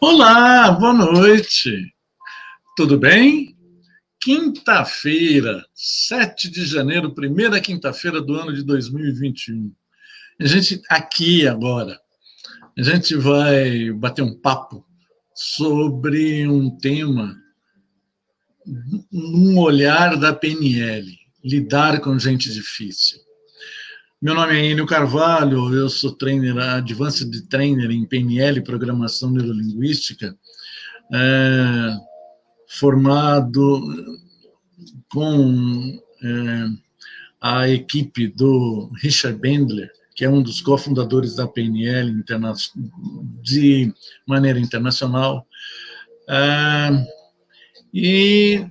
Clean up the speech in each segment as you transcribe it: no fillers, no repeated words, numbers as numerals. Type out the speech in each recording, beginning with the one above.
Olá, boa noite. Tudo bem? Quinta-feira, 7 de janeiro, primeira quinta-feira do ano de 2021. A gente, aqui agora, a gente vai bater um papo sobre um tema, um olhar da PNL, lidar com gente difícil. Meu nome é Enio Carvalho, eu sou trainer, Advanced Trainer em PNL, Programação Neurolinguística, formado com a equipe do Richard Bandler, que é um dos cofundadores da PNL de maneira internacional. E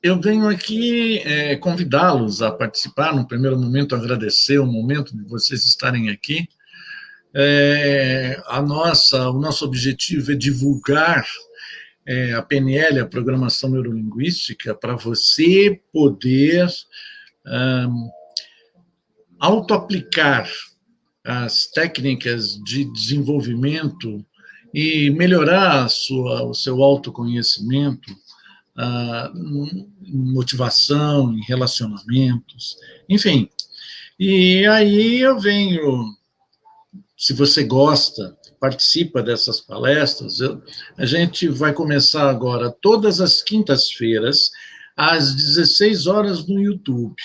eu venho aqui convidá-los a participar. No primeiro momento, agradecer o momento de vocês estarem aqui. O nosso objetivo é divulgar a PNL, a Programação Neurolinguística, para você poder autoaplicar as técnicas de desenvolvimento e melhorar o seu autoconhecimento, motivação, em relacionamentos, enfim. E aí eu venho, se você gosta, participa dessas palestras, a gente vai começar agora todas as quintas-feiras, às 16 horas no YouTube.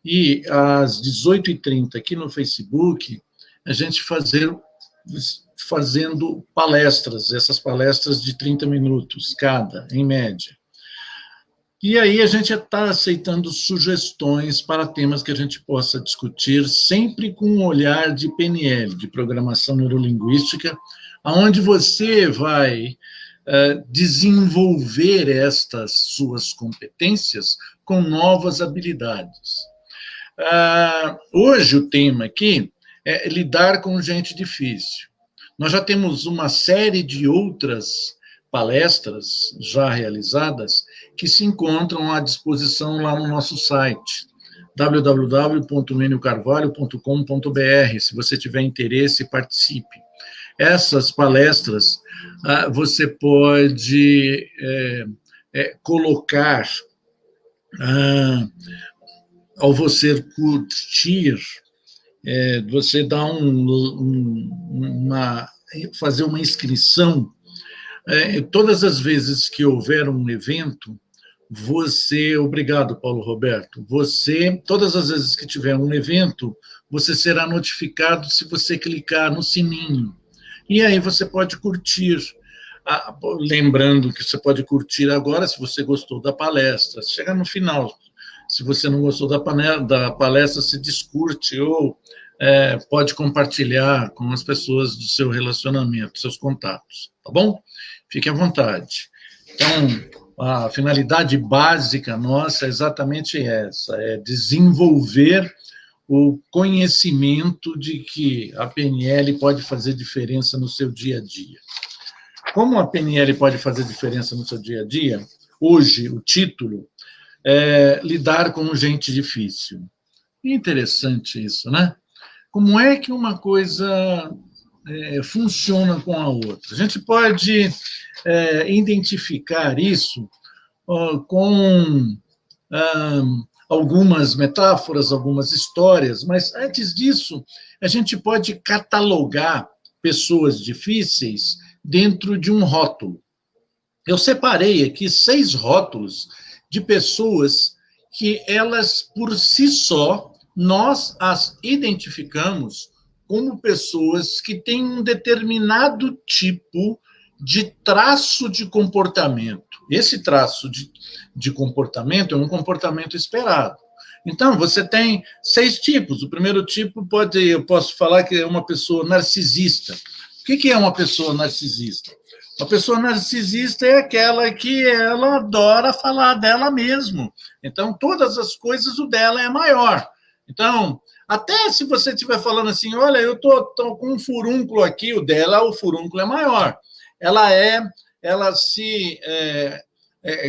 E às 18h30 aqui no Facebook, a gente fazendo palestras, essas palestras de 30 minutos cada, em média. E aí a gente está aceitando sugestões para temas que a gente possa discutir, sempre com um olhar de PNL, de Programação Neurolinguística, onde você vai desenvolver estas suas competências com novas habilidades. Hoje o tema aqui é lidar com gente difícil. Nós já temos uma série de outras palestras já realizadas que se encontram à disposição lá no nosso site, www.meniocarvalho.com.br. Se você tiver interesse, participe. Essas palestras você pode colocar ao você curtir, você dá fazer uma inscrição. Todas as vezes que houver um evento, obrigado, Paulo Roberto, todas as vezes que tiver um evento, você será notificado se você clicar no sininho. E aí você pode curtir. Lembrando que você pode curtir agora, se você gostou da palestra. Chega no final, se você não gostou da palestra, se descurte ou pode compartilhar com as pessoas do seu relacionamento, seus contatos, tá bom? Fique à vontade. Então, a finalidade básica nossa é exatamente essa, é desenvolver o conhecimento de que a PNL pode fazer diferença no seu dia a dia. Como a PNL pode fazer diferença no seu dia a dia? Hoje, o título é Lidar com gente difícil. Interessante isso, né? Como é que uma coisa funciona com a outra? A gente pode identificar isso com algumas metáforas, algumas histórias, mas antes disso, a gente pode catalogar pessoas difíceis dentro de um rótulo. Eu separei aqui 6 rótulos de pessoas que elas, por si só, nós as identificamos como pessoas que têm um determinado tipo de traço de comportamento. Esse traço de comportamento é um comportamento esperado. Então, você tem 6 tipos. O primeiro tipo eu posso falar que é uma pessoa narcisista. O que é uma pessoa narcisista? Uma pessoa narcisista é aquela que ela adora falar dela mesma. Então, todas as coisas, o dela é maior. Então, até se você estiver falando assim, olha, eu tô com um furúnculo aqui, o furúnculo é maior. Ela se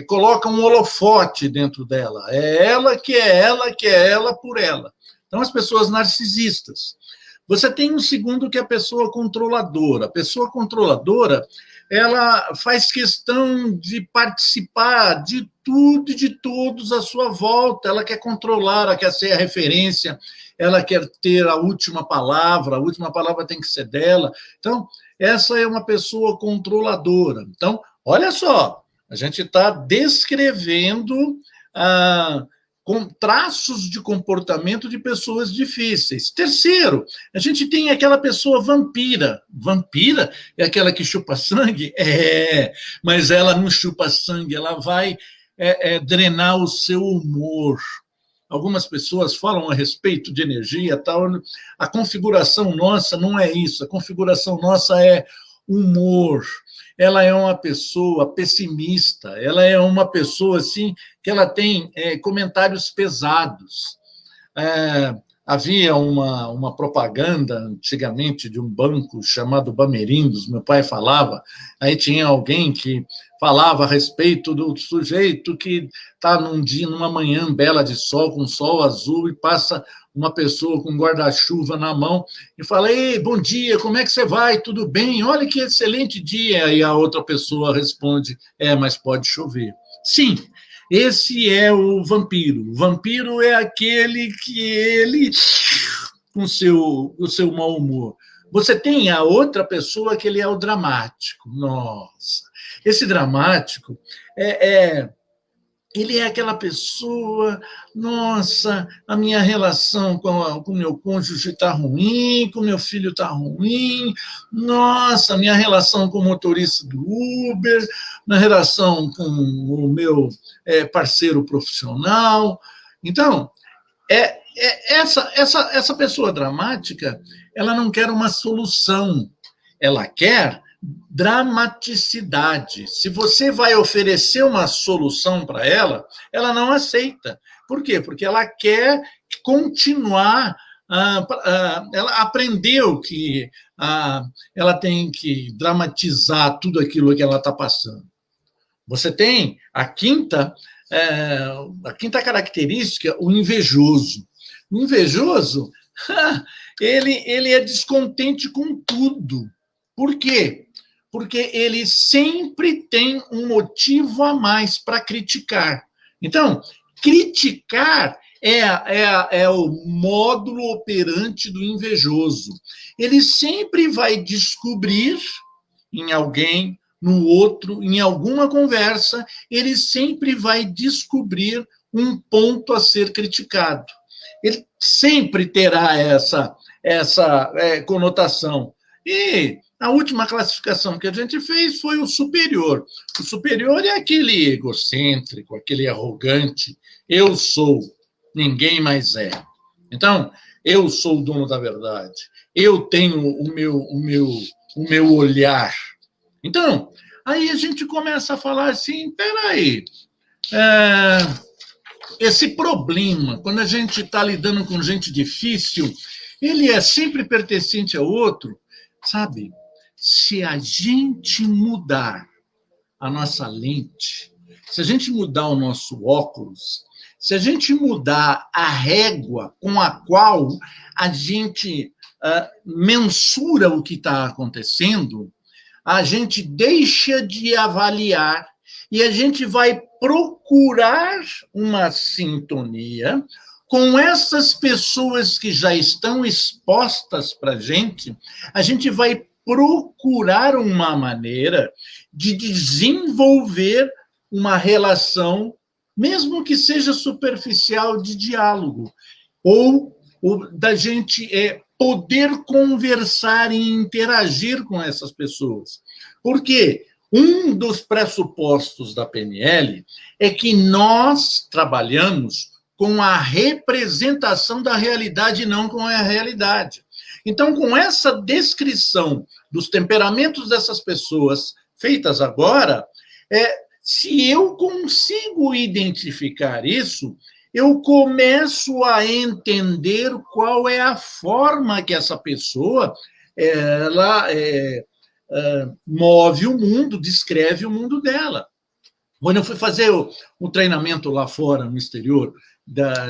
coloca um holofote dentro dela. É ela que é ela por ela. Então, as pessoas narcisistas. Você tem um segundo, que é a pessoa controladora. A pessoa controladora, ela faz questão de participar de tudo e de todos à sua volta. Ela quer controlar, ela quer ser a referência, ela quer ter a última palavra tem que ser dela. Então, essa é uma pessoa controladora. Então, olha só, a gente está descrevendo com traços de comportamento de pessoas difíceis. Terceiro, a gente tem aquela pessoa vampira. Vampira é aquela que chupa sangue? Mas ela não chupa sangue, ela vai drenar o seu humor. Algumas pessoas falam a respeito de energia, tal. A configuração nossa não é isso. A configuração nossa é humor. Ela é uma pessoa pessimista, ela é uma pessoa assim que ela tem comentários pesados. Havia uma propaganda antigamente de um banco chamado Bamerindos, meu pai falava, aí tinha alguém que falava a respeito do sujeito que está numa manhã bela de sol, com sol azul, e passa uma pessoa com guarda-chuva na mão e fala: ei, bom dia, como é que você vai? Tudo bem? Olha que excelente dia. E a outra pessoa responde: mas pode chover. Sim, esse é o vampiro. O vampiro é aquele que ele, com o seu mau humor. Você tem a outra pessoa que ele é o dramático. Nossa, esse dramático ele é aquela pessoa, nossa, a minha relação com o meu cônjuge está ruim, com o meu filho está ruim, nossa, a minha relação com o motorista do Uber, na relação com o meu parceiro profissional. Então, essa pessoa dramática, ela não quer uma solução, ela quer dramaticidade. Se você vai oferecer uma solução para ela, ela não aceita. Por quê? Porque ela quer continuar. Ela aprendeu que ela tem que dramatizar tudo aquilo que ela está passando. Você tem a quinta característica, o invejoso. O invejoso, ele é descontente com tudo. Por quê? Porque ele sempre tem um motivo a mais para criticar. Então, criticar é o módulo operante do invejoso. Ele sempre vai descobrir em alguém, no outro, em alguma conversa, ele sempre vai descobrir um ponto a ser criticado. Ele sempre terá essa conotação. E a última classificação que a gente fez foi o superior. O superior é aquele egocêntrico, aquele arrogante. Eu sou, ninguém mais é. Então, eu sou o dono da verdade. Eu tenho o meu olhar. Então, aí a gente começa a falar assim, peraí, esse problema, quando a gente está lidando com gente difícil, ele é sempre pertencente ao outro, sabe? Se a gente mudar a nossa lente, se a gente mudar o nosso óculos, se a gente mudar a régua com a qual a gente mensura o que está acontecendo, a gente deixa de avaliar e a gente vai procurar uma sintonia com essas pessoas que já estão expostas para a gente vai procurar uma maneira de desenvolver uma relação, mesmo que seja superficial, de diálogo, ou da gente poder conversar e interagir com essas pessoas. Porque um dos pressupostos da PNL é que nós trabalhamos com a representação da realidade e não com a realidade. Então, com essa descrição dos temperamentos dessas pessoas feitas agora, se eu consigo identificar isso, eu começo a entender qual é a forma que essa pessoa move o mundo, descreve o mundo dela. Quando eu fui fazer um treinamento lá fora, no exterior,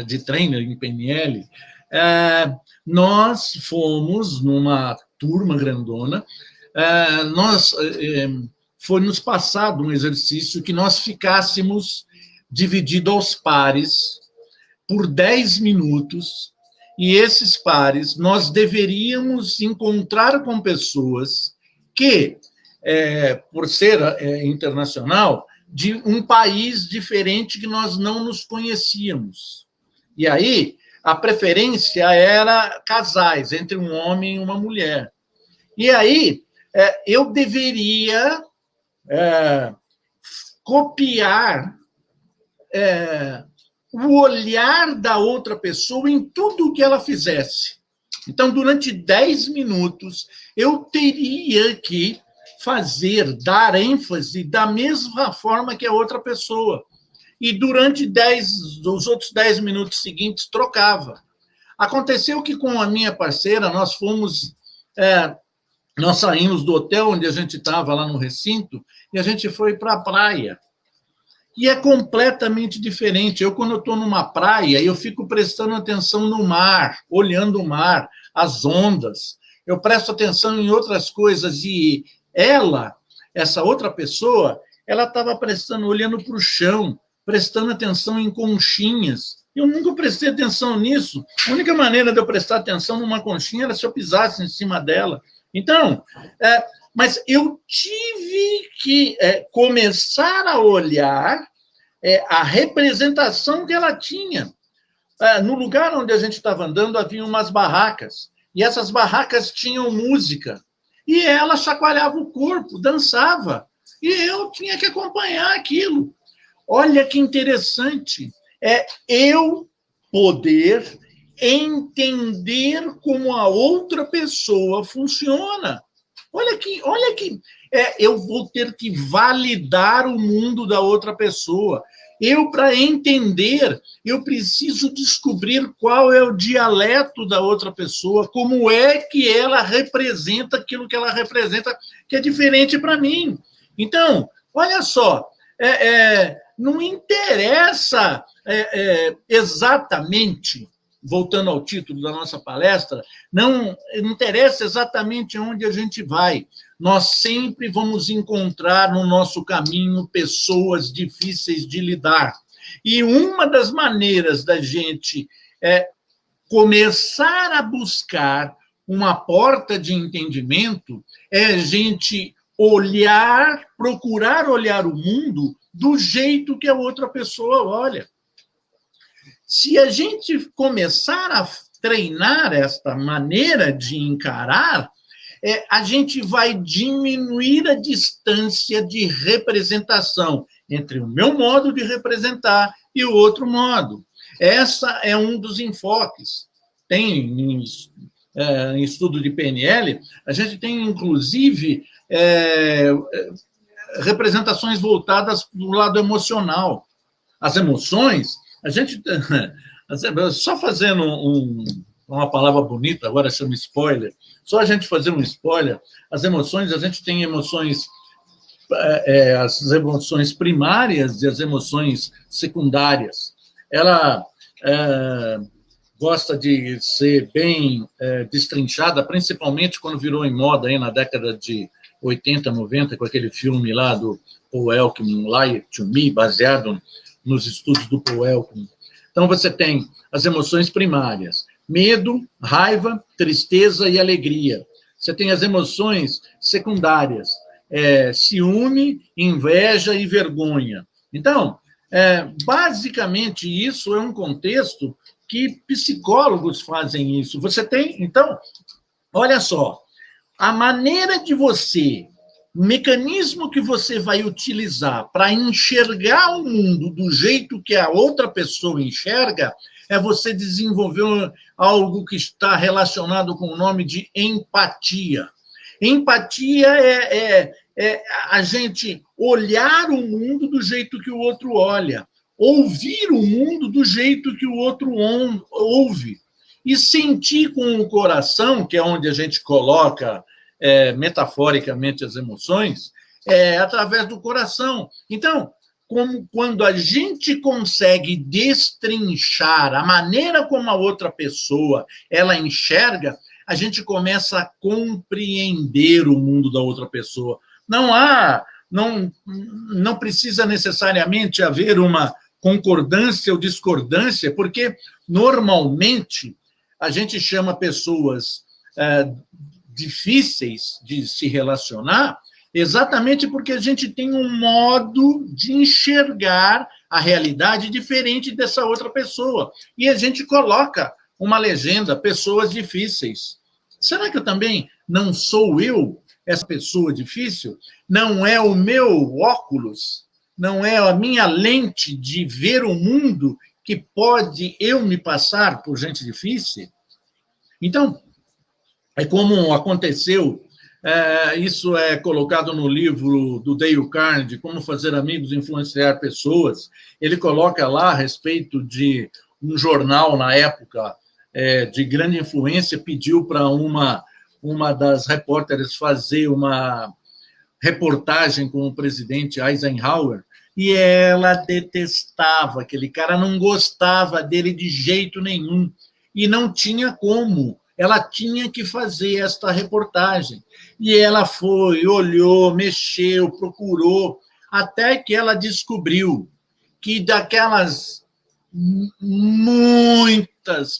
de trainer em PNL, nós fomos numa turma grandona, foi nos passado um exercício que nós ficássemos divididos aos pares por 10 minutos, e esses pares nós deveríamos encontrar com pessoas que, por ser internacional, de um país diferente que nós não nos conhecíamos. E aí, a preferência era casais, entre um homem e uma mulher. E aí, eu deveria copiar o olhar da outra pessoa em tudo o que ela fizesse. Então, durante 10 minutos, eu teria que dar ênfase da mesma forma que a outra pessoa. E durante os outros 10 minutos seguintes, trocava. Aconteceu que com a minha parceira, nós saímos do hotel onde a gente estava, lá no recinto, e a gente foi para a praia. E é completamente diferente. Quando eu estou numa praia, eu fico prestando atenção no mar, olhando o mar, as ondas. Eu presto atenção em outras coisas. E essa outra pessoa, ela estava olhando para o chão, prestando atenção em conchinhas. Eu nunca prestei atenção nisso. A única maneira de eu prestar atenção numa conchinha era se eu pisasse em cima dela. Então, mas eu tive que começar a olhar a representação que ela tinha. No lugar onde a gente estava andando, havia umas barracas, e essas barracas tinham música, e ela chacoalhava o corpo, dançava, e eu tinha que acompanhar aquilo. Olha que interessante, eu poder entender como a outra pessoa funciona. Olha que eu vou ter que validar o mundo da outra pessoa. Para entender, eu preciso descobrir qual é o dialeto da outra pessoa, como é que ela representa aquilo que ela representa, que é diferente para mim. Então, olha só, não interessa exatamente, voltando ao título da nossa palestra, não interessa exatamente onde a gente vai. Nós sempre vamos encontrar no nosso caminho pessoas difíceis de lidar. E uma das maneiras da gente começar a buscar uma porta de entendimento é a gente procurar olhar o mundo do jeito que a outra pessoa olha. Se a gente começar a treinar esta maneira de encarar, a gente vai diminuir a distância de representação entre o meu modo de representar e o outro modo. Essa é um dos enfoques. Tem em estudo de PNL, a gente tem, inclusive, representações voltadas para o lado emocional. As emoções, a gente... Só fazendo uma palavra bonita, agora chama spoiler, só a gente fazer um spoiler, as emoções, a gente tem emoções, as emoções primárias e as emoções secundárias. Ela gosta de ser bem destrinchada, principalmente quando virou em moda aí na década de 80, 90, com aquele filme lá do Paul Ekman, Lie to Me, baseado nos estudos do Paul Ekman. Então, você tem as emoções primárias, medo, raiva, tristeza e alegria. Você tem as emoções secundárias, ciúme, inveja e vergonha. Então, basicamente, isso é um contexto que psicólogos fazem isso. Você tem, então, olha só, a maneira de você, o mecanismo que você vai utilizar para enxergar o mundo do jeito que a outra pessoa enxerga, é você desenvolver algo que está relacionado com o nome de empatia. Empatia é a gente olhar o mundo do jeito que o outro olha, ouvir o mundo do jeito que o outro ouve, e sentir com o coração, que é onde a gente coloca metaforicamente as emoções, através do coração. Então, como quando a gente consegue destrinchar a maneira como a outra pessoa ela enxerga, a gente começa a compreender o mundo da outra pessoa. Não precisa necessariamente haver uma concordância ou discordância, porque normalmente a gente chama pessoas difíceis de se relacionar exatamente porque a gente tem um modo de enxergar a realidade diferente dessa outra pessoa. E a gente coloca uma legenda, pessoas difíceis. Será que eu também não sou eu essa pessoa difícil? Não é o meu óculos? Não é a minha lente de ver o mundo que pode eu me passar por gente difícil? Então, é como aconteceu, isso é colocado no livro do Dale Carnegie, Como Fazer Amigos e Influenciar Pessoas. Ele coloca lá a respeito de um jornal, na época, de grande influência, pediu para uma das repórteres fazer uma reportagem com o presidente Eisenhower, e ela detestava aquele cara, não gostava dele de jeito nenhum, e não tinha como. Ela tinha que fazer esta reportagem. E ela foi, olhou, mexeu, procurou, até que ela descobriu que daquelas muitas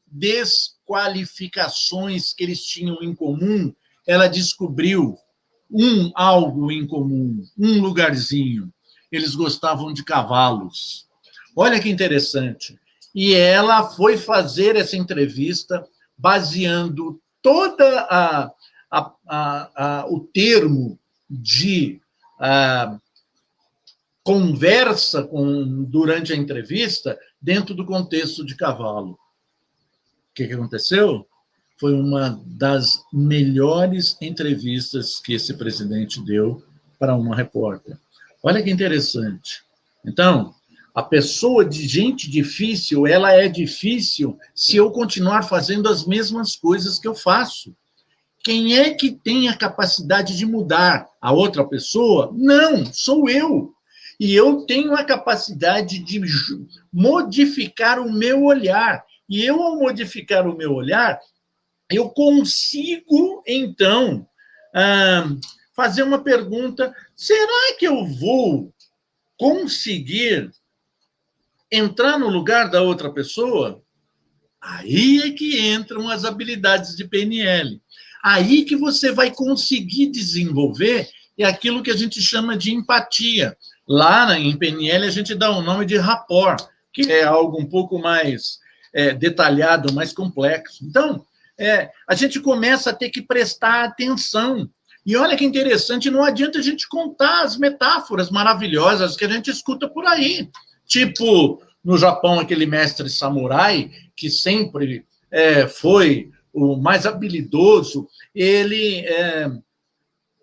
desqualificações que eles tinham em comum, ela descobriu algo em comum, um lugarzinho. Eles gostavam de cavalos. Olha que interessante. E ela foi fazer essa entrevista baseando toda o termo de conversa durante a entrevista dentro do contexto de cavalo. O que aconteceu? Foi uma das melhores entrevistas que esse presidente deu para uma repórter. Olha que interessante. Então, a pessoa de gente difícil, ela é difícil se eu continuar fazendo as mesmas coisas que eu faço. Quem é que tem a capacidade de mudar a outra pessoa? Não, sou eu. E eu tenho a capacidade de modificar o meu olhar. E eu, ao modificar o meu olhar, eu consigo, então, fazer uma pergunta: será que eu vou conseguir entrar no lugar da outra pessoa? Aí é que entram as habilidades de PNL. Aí que você vai conseguir desenvolver aquilo que a gente chama de empatia. Lá em PNL a gente dá o nome de rapport, que é algo um pouco mais detalhado, mais complexo. Então, a gente começa a ter que prestar atenção. E olha que interessante, não adianta a gente contar as metáforas maravilhosas que a gente escuta por aí. Tipo, no Japão, aquele mestre samurai, que sempre foi o mais habilidoso, ele,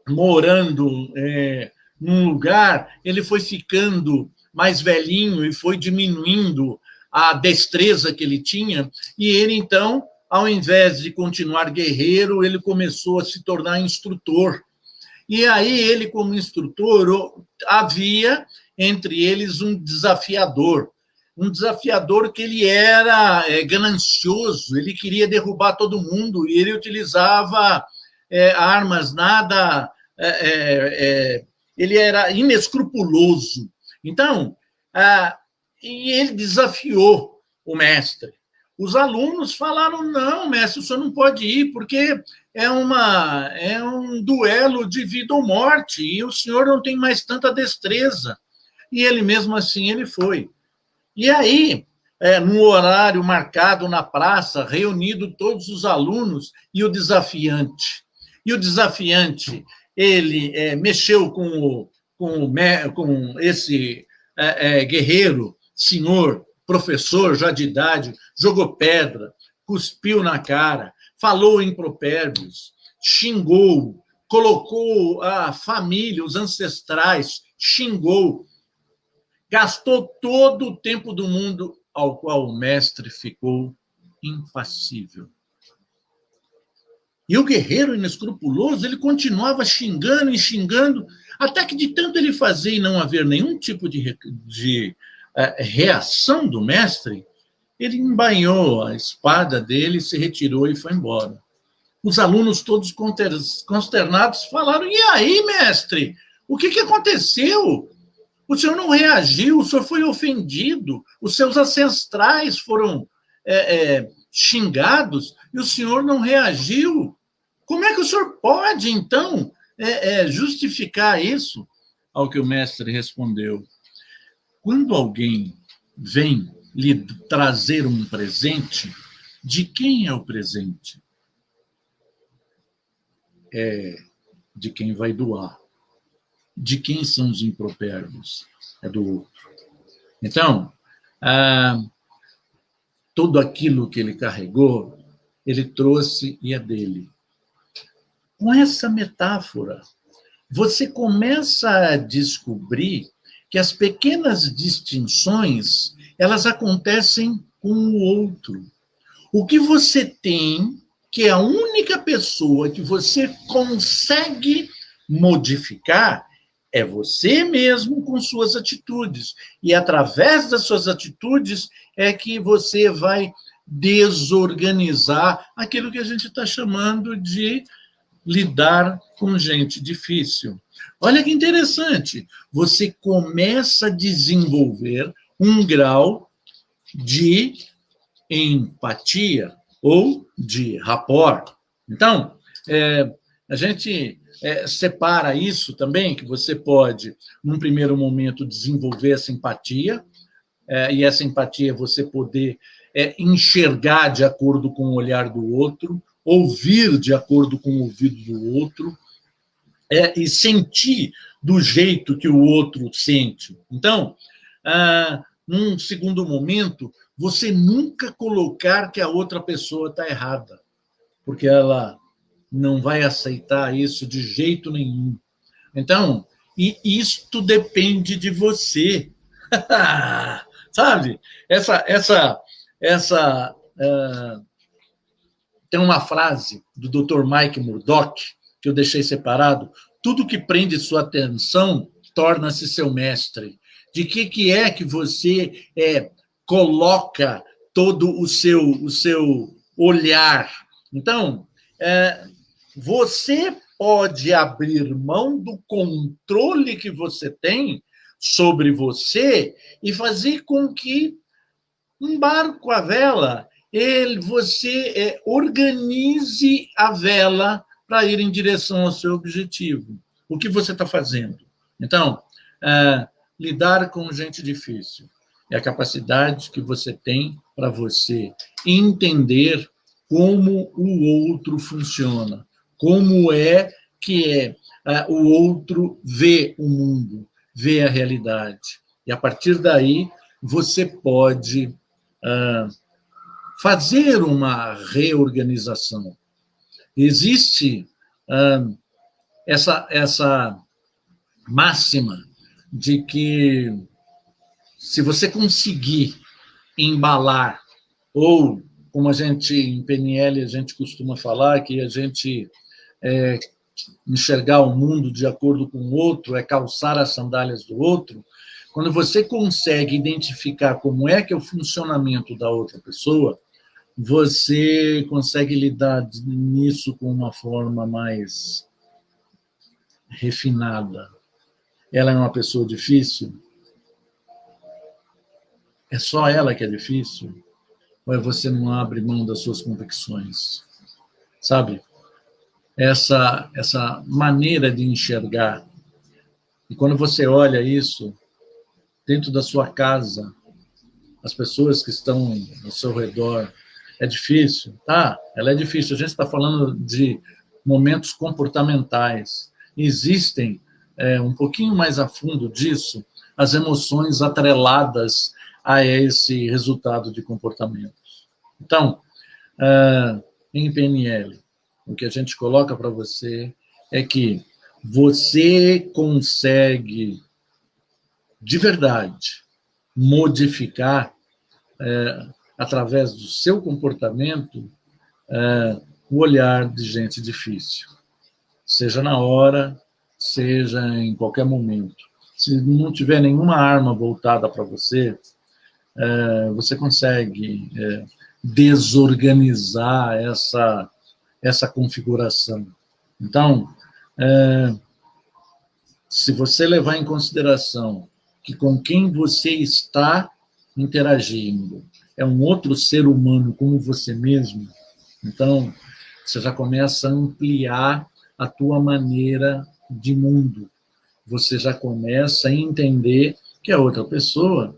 morando num lugar, ele foi ficando mais velhinho e foi diminuindo a destreza que ele tinha, e ele, então, ao invés de continuar guerreiro, ele começou a se tornar instrutor. E aí ele, como instrutor, havia entre eles um desafiador que ele era ganancioso, ele queria derrubar todo mundo, e ele utilizava armas nada... ele era inescrupuloso. Então, e ele desafiou o mestre. Os alunos falaram: não, mestre, o senhor não pode ir, porque é um duelo de vida ou morte, e o senhor não tem mais tanta destreza. E ele, mesmo assim, ele foi. E aí, no horário marcado na praça, reunido todos os alunos e o desafiante. E o desafiante, ele mexeu com esse guerreiro, senhor, professor já de idade, jogou pedra, cuspiu na cara, falou impropérbios, xingou, colocou a família, os ancestrais, xingou, gastou todo o tempo do mundo, ao qual o mestre ficou impassível. E o guerreiro inescrupuloso, ele continuava xingando e xingando, Até que, de tanto ele fazer e não haver nenhum tipo de reação do mestre, ele embainhou a espada dele, se retirou e foi embora. Os alunos, todos consternados, falaram: e aí, mestre? O que aconteceu? O senhor não reagiu, o senhor foi ofendido, os seus ancestrais foram xingados e o senhor não reagiu. Como é que o senhor pode, então, justificar isso? Ao que o mestre respondeu: quando alguém vem lhe trazer um presente, de quem é o presente? É de quem vai doar. De quem são os impropérios? É do outro. Então, tudo aquilo que ele carregou, ele trouxe e é dele. Com essa metáfora, você começa a descobrir que as pequenas distinções, elas acontecem com o outro. O que você tem, que é a única pessoa que você consegue modificar, é você mesmo com suas atitudes. E através das suas atitudes é que você vai desorganizar aquilo que a gente está chamando de lidar com gente difícil. Olha que interessante, você começa a desenvolver um grau de empatia ou de rapport. Então, a gente separa isso também, que você pode, num primeiro momento, desenvolver essa empatia, e essa empatia é você poder enxergar de acordo com o olhar do outro, ouvir de acordo com o ouvido do outro, e sentir do jeito que o outro sente. Então, num segundo momento, você nunca colocar que a outra pessoa está errada, porque ela não vai aceitar isso de jeito nenhum. Então, e isto depende de você. Sabe? Tem uma frase do Dr. Mike Murdock, que eu deixei separado: tudo que prende sua atenção torna-se seu mestre. De que é que você coloca todo o seu olhar? Então, você pode abrir mão do controle que você tem sobre você e fazer com que um barco à vela, você organize a vela para ir em direção ao seu objetivo. O que você está fazendo? Então, lidar com gente difícil é a capacidade que você tem para você entender como o outro funciona, como que o outro vê o mundo, vê a realidade. E a partir daí, você pode fazer uma reorganização. Existe essa máxima de que, se você conseguir embalar, ou, como a gente, em PNL, a gente costuma falar, que a gente enxergar o mundo de acordo com o outro, é calçar as sandálias do outro. Quando você consegue identificar como é que é o funcionamento da outra pessoa, você consegue lidar nisso com uma forma mais refinada. Ela é uma pessoa difícil? É só ela que é difícil? Ou você não abre mão das suas convicções? Sabe? Essa maneira de enxergar. E quando você olha isso dentro da sua casa, as pessoas que estão ao seu redor, é difícil? Tá, ela é difícil. A gente está falando de momentos comportamentais. Existem, um pouquinho mais a fundo disso, as emoções atreladas a esse resultado de comportamentos. Então, em PNL, o que a gente coloca para você é que você consegue, de verdade, modificar, através do seu comportamento, o olhar de gente difícil. Seja na hora seja em qualquer momento. Se não tiver nenhuma arma voltada para você, você consegue desorganizar essa configuração. Então, se você levar em consideração que com quem você está interagindo é um outro ser humano como você mesmo, então você já começa a ampliar a tua maneira de mundo. Você já começa a entender que a outra pessoa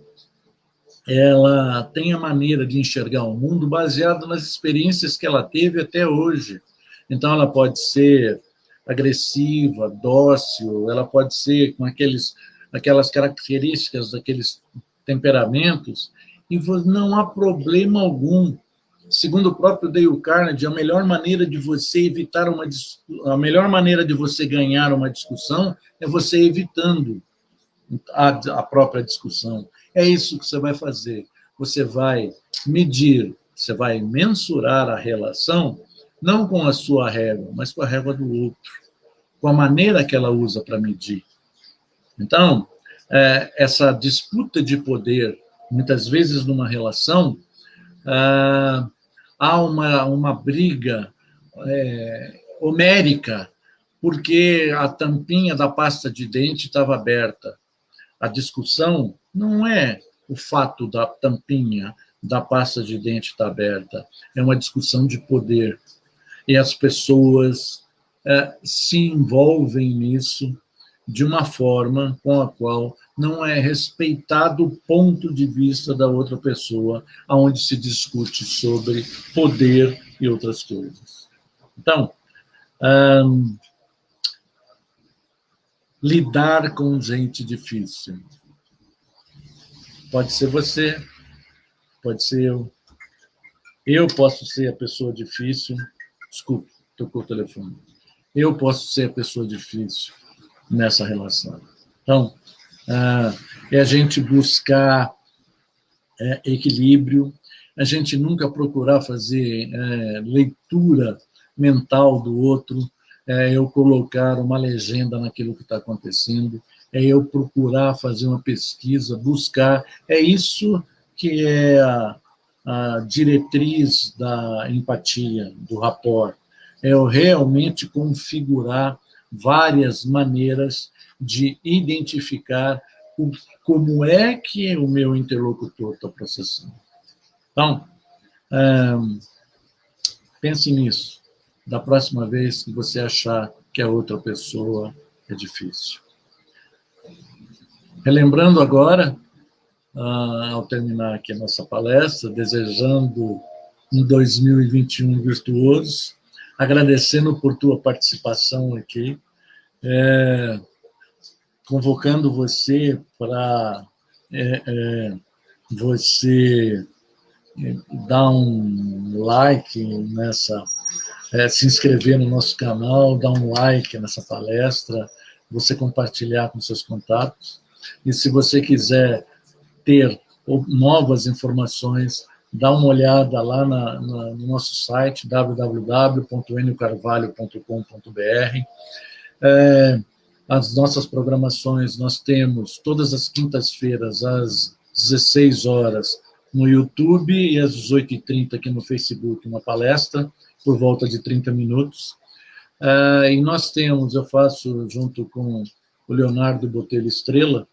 ela tem a maneira de enxergar o mundo baseado nas experiências que ela teve até hoje. Então, ela pode ser agressiva, dócil, ela pode ser com aquelas características, daqueles temperamentos, e não há problema algum. Segundo o próprio Dale Carnegie, a melhor maneira de você evitar a melhor maneira de você ganhar uma discussão é você evitando a própria discussão. É isso que você vai fazer. Você vai medir, você vai mensurar a relação, não com a sua régua, mas com a régua do outro, com a maneira que ela usa para medir. Então, essa disputa de poder, muitas vezes numa relação, há uma briga homérica, porque a tampinha da pasta de dente estava aberta. A discussão não é o fato da tampinha da pasta de dente estar aberta, é uma discussão de poder. E as pessoas se envolvem nisso de uma forma com a qual não é respeitado o ponto de vista da outra pessoa, onde se discute sobre poder e outras coisas. Então, lidar com gente difícil. Pode ser você, pode ser eu. Eu posso ser a pessoa difícil. Desculpe, tocou o telefone. Eu posso ser a pessoa difícil nessa relação. Então, é a gente buscar equilíbrio, a gente nunca procurar fazer leitura mental do outro, eu colocar uma legenda naquilo que está acontecendo, é eu procurar fazer uma pesquisa, buscar. É isso que é a diretriz da empatia, do rapport. É eu realmente configurar várias maneiras de identificar como é que o meu interlocutor está processando. Então, pense nisso. Da próxima vez que você achar que a outra pessoa é difícil. Relembrando agora, ao terminar aqui a nossa palestra, desejando um 2021 virtuoso, agradecendo por tua participação aqui, convocando você para você dar um like nessa, se inscrever no nosso canal, dar um like nessa palestra, você compartilhar com seus contatos. E se você quiser ter novas informações, dá uma olhada lá no nosso site, www.eniocarvalho.com.br. As nossas programações, nós temos todas as quintas-feiras, às 16 horas, no YouTube, e às 18h30 aqui no Facebook, uma palestra, por volta de 30 minutos. E nós temos, eu faço junto com o Leonardo Botelho Estrela,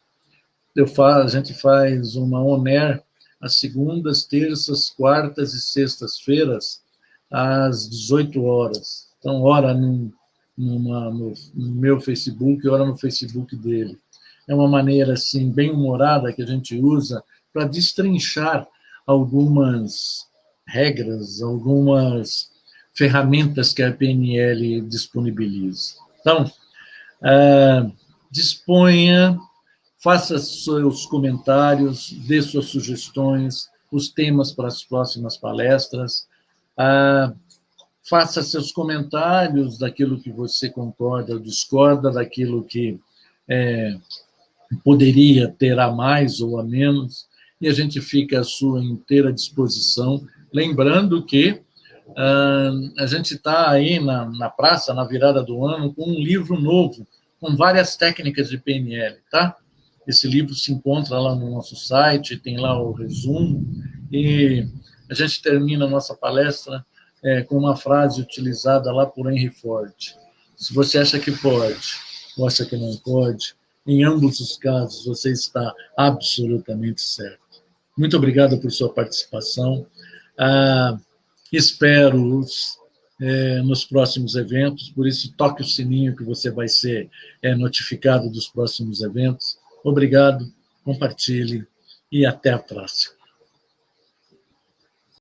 a gente faz uma on-air às segundas, terças, quartas e sextas-feiras, às 18 horas. Então, ora no meu Facebook, ora no Facebook dele. É uma maneira, assim, bem humorada que a gente usa para destrinchar algumas regras, algumas ferramentas que a PNL disponibiliza. Então, disponha, faça seus comentários, dê suas sugestões, os temas para as próximas palestras, faça seus comentários daquilo que você concorda ou discorda, daquilo que poderia ter a mais ou a menos, e a gente fica à sua inteira disposição, lembrando que a gente está aí na praça, na virada do ano, com um livro novo, com várias técnicas de PNL, tá? Esse livro se encontra lá no nosso site, tem lá o resumo, e a gente termina a nossa palestra com uma frase utilizada lá por Henry Ford. Se você acha que pode, ou acha que não pode, em ambos os casos você está absolutamente certo. Muito obrigado por sua participação. Espero-os nos próximos eventos, por isso toque o sininho que você vai ser notificado dos próximos eventos. Obrigado, compartilhe e até a próxima.